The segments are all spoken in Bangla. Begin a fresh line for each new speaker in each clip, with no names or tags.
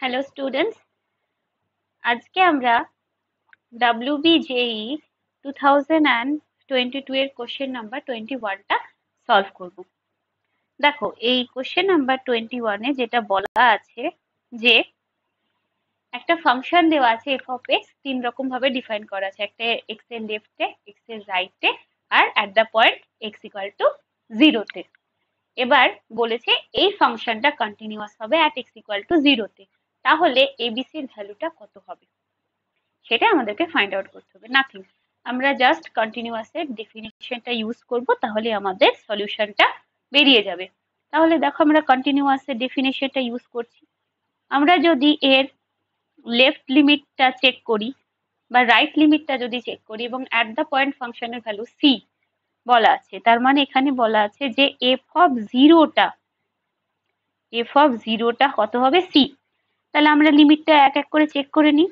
হ্যালো স্টুডেন্টস, আজকে আমরা WBJE 2022 এর কোশ্চেন নাম্বার 21টা সলভ করব। দেখো, এই কোশ্চেন নাম্বার 21 এ যেটা বলা আছে যে একটা ফাংশন দেওয়া আছে f of x, তিন রকম ভাবে ডিফাইন করা আছে। একটা x এর লেফটে, x এর রাইটে, আর at the point x equal to 0 তে। এবার বলেছে এই ফাংশনটা কন্টিনিউয়াস হবে অ্যাট x ইকুয়াল টু 0 তে। তাহলে abc এর ভ্যালুটা কত হবে সেটা আমাদেরকে ফাইন্ড আউট করতে হবে। নাথিং, আমরা জাস্ট কন্টিনিউয়াস এর ডেফিনিশনটা ইউজ করব, তাহলে আমাদের সলিউশনটা বেরিয়ে যাবে। তাহলে দেখো, আমরা কন্টিনিউয়াস এর ডেফিনিশনটা ইউজ করছি। আমরা যদি এর লেফট লিমিটটা চেক করি বা রাইট লিমিটটা যদি চেক করি এবং অ্যাট দ্য পয়েন্ট ফাংশনের ভ্যালু c বলা আছে, তার মানে এখানে বলা আছে যে f অফ 0টা কত হবে, c। তাহলে আমরা লিমিটটা এক এক করে চেক করে নিই।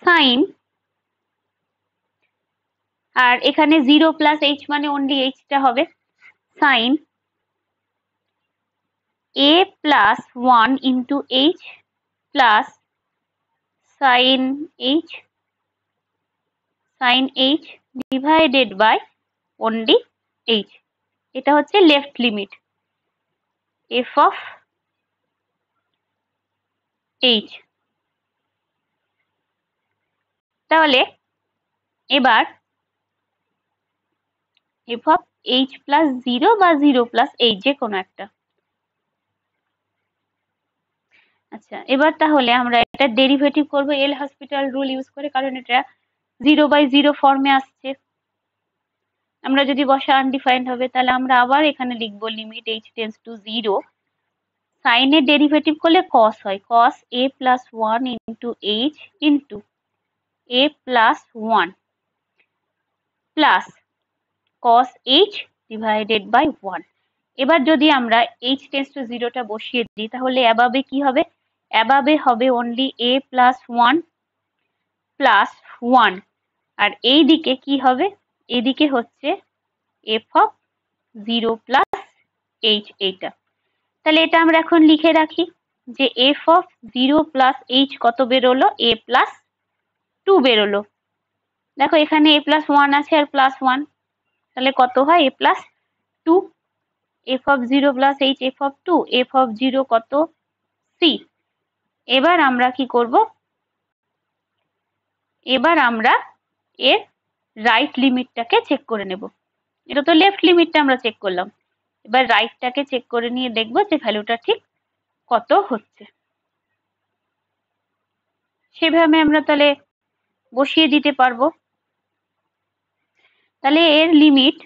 সাইন, আর এখানে 0 প্লাস h মানে অনলি h টা হবে, sine a plus 1 into h plus sine h divided by only h। এটা হচ্ছে left limit f of h। তাহলে এবার f অফ h প্লাস 0 বা 0 প্লাস h, যে কোনো একটা। আচ্ছা, এবার তাহলে আমরা এটা ডেরিভেটিভ করব এল হসপিটাল রুল ইউজ করে, কারণ এটা 0/0 ফর্মে আসছে। আমরা যদি বসা আনডিফাইন্ড হবে, তাহলে আমরা আবার এখানে লিখবো লিমিট h টেন্ডস টু 0। সাইনের ডেরিভেটিভ করলে cos হয়, cos a plus 1 into h into a plus 1 plus cos h divided by 1। এবার যদি আমরা h টেন্ডস টু 0টা বসিয়ে দিই, তাহলে অ্যাবাবে কি হবে, অ্যাবাবে হবে অনলি a প্লাস 1 প্লাস 1, আর এই দিকে কি হবে, এদিকে হচ্ছে f অফ 0 প্লাস h। এইটা তাহলে এটা আমরা এখন লিখে রাখি যে f অফ 0 প্লাস h কত বেরোলো, a প্লাস 2 বেরোলো। দেখো, এখানে a প্লাস 1 আছে আর প্লাস 1, তাহলে কত হয়, a plus 2। f of 0 plus h, f of 2, f of 0 কত, c। এবার আমরা কি করব, এবার আমরা এর রাইট লিমিটটাকে চেক করে নেব। এটা তো লেফট লিমিটটা আমরা চেক করলাম, এবার রাইটটাকে চেক করে নিয়ে দেখব যে ভ্যালুটা ঠিক কত হচ্ছে। সেভাবে আমরা তাহলে বসিয়ে দিতে পারবো। তাহলে এর লিমিট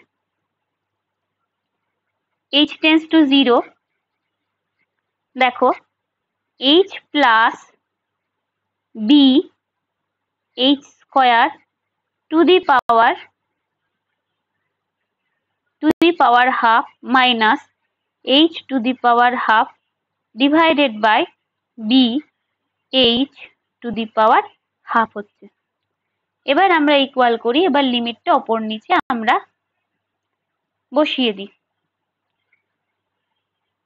h টেন্ডস টু 0, দেখো h plus b h square to the power half minus h to the power half divided by b h to the power half হচ্ছে। এবার আমরা ইকুয়াল করি, এবার লিমিটটা ওপর নিচে আমরা বসিয়ে দিই।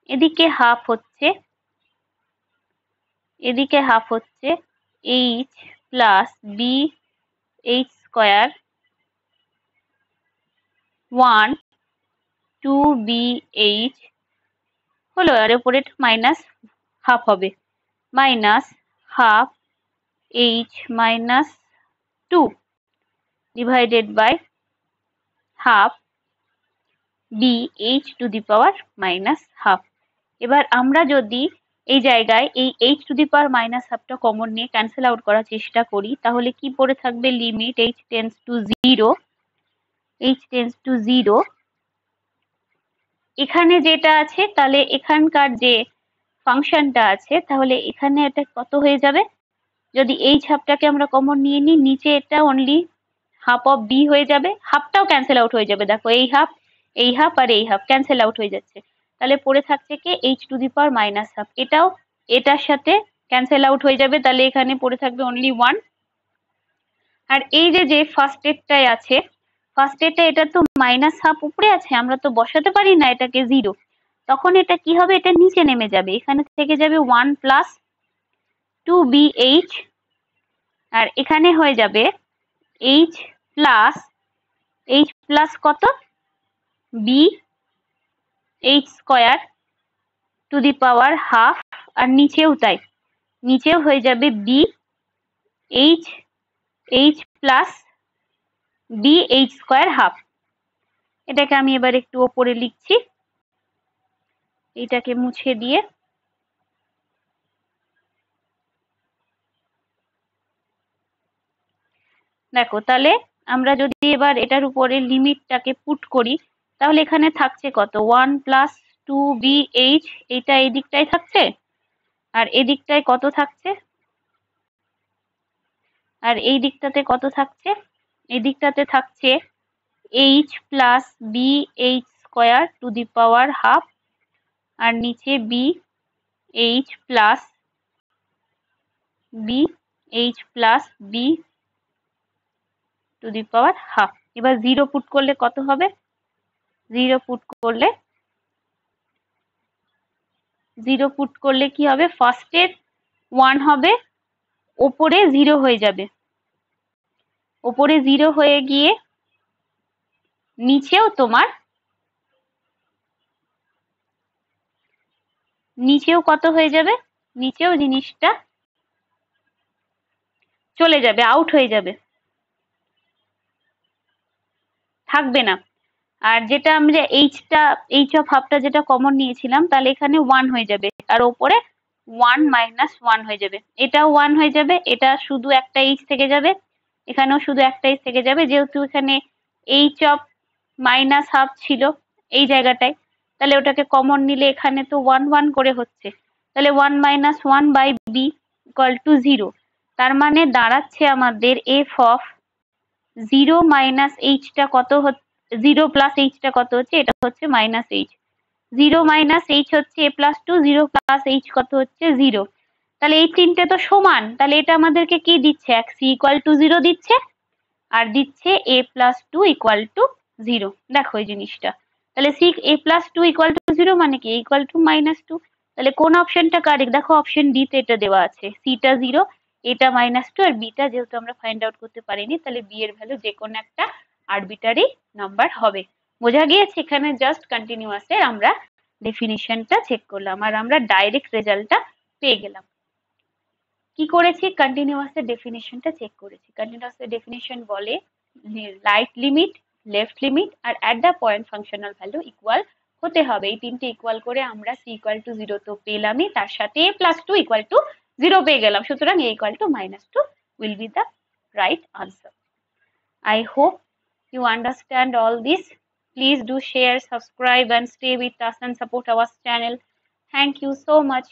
এদিকে হাফ হচ্ছে h plus b h square 1 2b h হলো, আর উপরে মাইনাস হাফ হবে, minus half h minus 2 divided by half b h to the power minus half. এবার আমরা যদি এই জায়গায় এই h to the power minus হাফটা কমন নিয়ে ক্যান্সেল আউট করার চেষ্টা করি, তাহলে কি পড়ে থাকবে, লিমিট h টেন্ডস টু 0। এখানে যেটা আছে, তাহলে এখানকার যে ফাংশনটা আছে, তাহলে এখানে এটা কত হয়ে যাবে, যদি এই হাফটাকে আমরা কমন নিয়ে নিই, নিচে এটা অনলি হাফ অফ b হয়ে যাবে, হাফটাও ক্যান্সেল আউট হয়ে যাবে। দেখো, এই হাফ আর এই হাফ ক্যান্সেল আউট হয়ে যাচ্ছে, তাহলে পড়ে থাকছে কি h to the power minus half, এটাও এটার সাথে ক্যান্সেল আউট হয়ে যাবে, তাহলে এখানে পড়ে থাকবে অনলি 1। আর এই যে ফার্স্ট এরটায় আছে, ফার্স্ট এরটা এটা তো মাইনাস হাফ উপরে আছে, আমরা তো বসাতে পারি না এটাকে 0, তখন এটা কি হবে, এটা নিচে নেমে যাবে, এখানে থেকে যাবে 1 প্লাস 2BH, আর এখানে হয়ে যাবে H প্লাস কত, BH square to the power half, আর নিচেও তাই, নিচেও হয়ে যাবে BH plus BH square half. এটাকে আমি এবার একটু ওপরে লিখছি, এটাকে মুছে দিয়ে দেখো, তাহলে আমরা যদি এবার এটার উপরে লিমিটটাকে পুট করি, তাহলে এখানে থাকছে কত, 1 প্লাস 2BH, এটা এই দিকটায় থাকছে, আর এদিকটায় কত থাকছে, আর এই দিকটাতে কত থাকছে, এই দিকটাতে থাকছে H plus BH square to the power half, আর নিচে BH plus B to the power half. এবার 0 পুট করলে কত হবে, 0 পুট করলে কি হবে, ফার্স্টের 1 হবে, ওপরে 0 হয়ে যাবে, ওপরে 0 হয়ে গিয়ে নিচেও তোমার, নিচেও কত হয়ে যাবে, নিচেও জিনিসটা চলে যাবে, আউট হয়ে যাবে, থাকবে না। আর যেটা আমরা H অফ হাফটা যেটা কমন নিয়েছিলাম, তাহলে এখানে 1 হয়ে যাবে, আর ওপরে 1 মাইনাস 1 হয়ে যাবে, এটাও 1 হয়ে যাবে, এটা শুধু একটা H থেকে যাবে, এখানেও শুধু একটা H থেকে যাবে, যেহেতু এখানে H অফ মাইনাস হাফ ছিল এই জায়গাটায়, তাহলে ওটাকে কমন নিলে এখানে তো 1 1 করে হচ্ছে, তাহলে 1 minus 1 by B equal to 0। তার মানে দাঁড়াচ্ছে আমাদের এফ অফ 0 মাইনাস এইচটা কত হচ্ছে, 0 প্লাস এইচটা কত হচ্ছে, এটা হচ্ছে মাইনাস এইচ, 0 মাইনাস এইচ হচ্ছে a প্লাস 2, 0 প্লাস এইচ কত হচ্ছে 0। তাহলে এই তিনটে তো সমান, তাহলে এটা আমাদেরকে কি দিচ্ছে, এক c ইকুয়াল টু 0 দিচ্ছে, আর দিচ্ছে a প্লাস 2 ইকুয়াল টু 0। দেখো এই জিনিসটা, তাহলে c a plus 2 equal to 0 মানে কি, ইকুয়াল টু মাইনাস 2, তাহলে কোন অপশনটা কারেক্ট, দেখো অপশন ডি তে এটা দেওয়া আছে, c টা 0, এটা মাইনাস 2, আর b টা যেহেতু আমরা ফাইন্ড আউট করতে পারিনি, তাহলে b এর ভ্যালু যে কোনো একটা আরবিটারি নাম্বার হবে। বোঝা গিয়েছে, এখানে জাস্ট কন্টিনিউয়াসের আমরা ডেফিনিশনটা চেক করলাম, আর আমরা ডাইরেক্ট রেজাল্টটা পেয়ে গেলাম। কি করেছি, কন্টিনিউয়াসের ডেফিনিশনটা চেক করেছি। কন্টিনিউয়াসের ডেফিনিশন বলে রাইট লিমিট, লেফট লিমিট, আর at the point functional value equal হতে হবে। এই তিনটে ইকুয়াল করে আমরা c ইকুয়াল টু 0 তো পেলামই, তার সাথে a প্লাস 2 ইকুয়াল টু 0 পেয়ে গেলাম, সুতরাং a equal to minus 2 will be the right answer. I hope you understand all this. Please do share, subscribe, and stay with us and support our channel. Thank you so much.